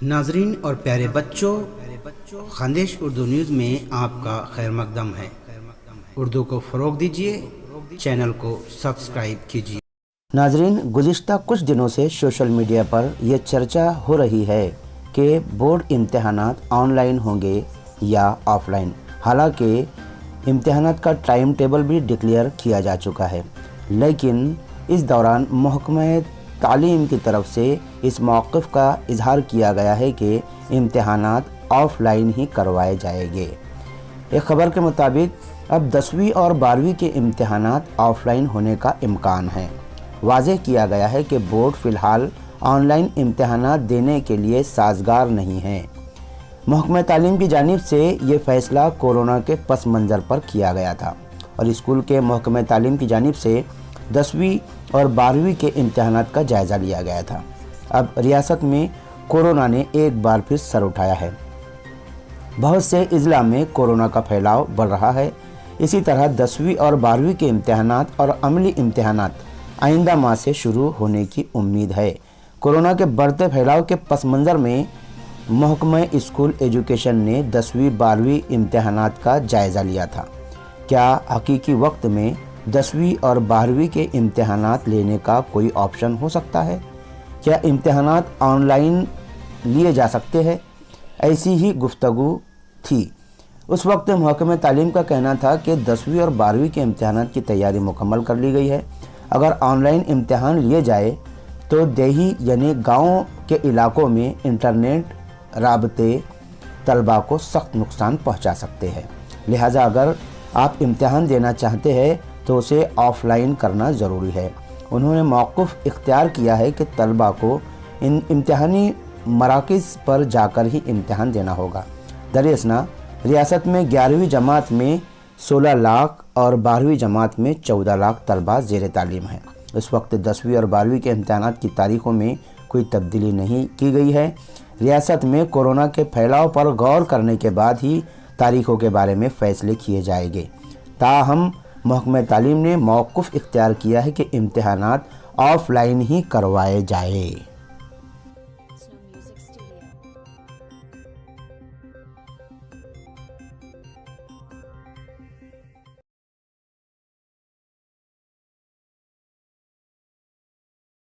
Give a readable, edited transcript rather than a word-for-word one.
ناظرین اور پیارے بچوں، خندش اردو نیوز میں آپ کا خیر مقدم ہے۔ اردو کو فروغ دیجیے، چینل کو سبسکرائب کیجیے۔ ناظرین، گزشتہ کچھ دنوں سے سوشل میڈیا پر یہ چرچا ہو رہی ہے کہ بورڈ امتحانات آن لائن ہوں گے یا آف لائن۔ حالانکہ امتحانات کا ٹائم ٹیبل بھی ڈکلیئر کیا جا چکا ہے، لیکن اس دوران محکمہ تعلیم کی طرف سے اس موقف کا اظہار کیا گیا ہے کہ امتحانات آف لائن ہی کروائے جائیں گے۔ ایک خبر کے مطابق اب 10ویں اور 12ویں کے امتحانات آف لائن ہونے کا امکان ہے۔ واضح کیا گیا ہے کہ بورڈ فی الحال آن لائن امتحانات دینے کے لیے سازگار نہیں ہے۔ محکمہ تعلیم کی جانب سے یہ فیصلہ کورونا کے پس منظر پر کیا گیا تھا اور اسکول کے محکمہ تعلیم کی جانب سے 10ویں اور 12ویں کے امتحانات کا جائزہ لیا گیا تھا۔ اب ریاست میں کورونا نے ایک بار پھر سر اٹھایا ہے۔ بہت سے اضلاع میں کورونا کا پھیلاؤ بڑھ رہا ہے۔ اسی طرح 10ویں اور 12ویں کے امتحانات اور عملی امتحانات آئندہ ماہ سے شروع ہونے کی امید ہے۔ کورونا کے بڑھتے پھیلاؤ کے پس منظر میں محکمہ اسکول ایجوکیشن نے 10ویں 12ویں امتحانات کا جائزہ لیا تھا۔ کیا حقیقی وقت میں 10ویں اور 12ویں کے امتحانات لینے کا کوئی آپشن ہو سکتا ہے؟ کیا امتحانات آن لائن لیے جا سکتے ہیں؟ ایسی ہی گفتگو تھی۔ اس وقت محکمہ تعلیم کا کہنا تھا کہ 10ویں اور 12ویں کے امتحانات کی تیاری مکمل کر لی گئی ہے۔ اگر آن لائن امتحان لیے جائے تو دیہی یعنی گاؤں کے علاقوں میں انٹرنیٹ رابطے طلباء کو سخت نقصان پہنچا سکتے ہیں، لہٰذا اگر آپ امتحان دینا چاہتے ہیں تو اسے آف لائن کرنا ضروری ہے۔ انہوں نے موقف اختیار کیا ہے کہ طلباء کو ان امتحانی مراکز پر جا کر ہی امتحان دینا ہوگا۔ دراصل ریاست میں 11ویں جماعت میں 16 لاکھ اور 12ویں جماعت میں 14 لاکھ طلباء زیر تعلیم ہیں۔ اس وقت 10ویں اور 12ویں کے امتحانات کی تاریخوں میں کوئی تبدیلی نہیں کی گئی ہے۔ ریاست میں کورونا کے پھیلاؤ پر غور کرنے کے بعد ہی تاریخوں کے بارے میں فیصلے کیے جائیں گے۔ تاہم محکمہ تعلیم نے موقف اختیار کیا ہے کہ امتحانات آف لائن ہی کروائے جائیں۔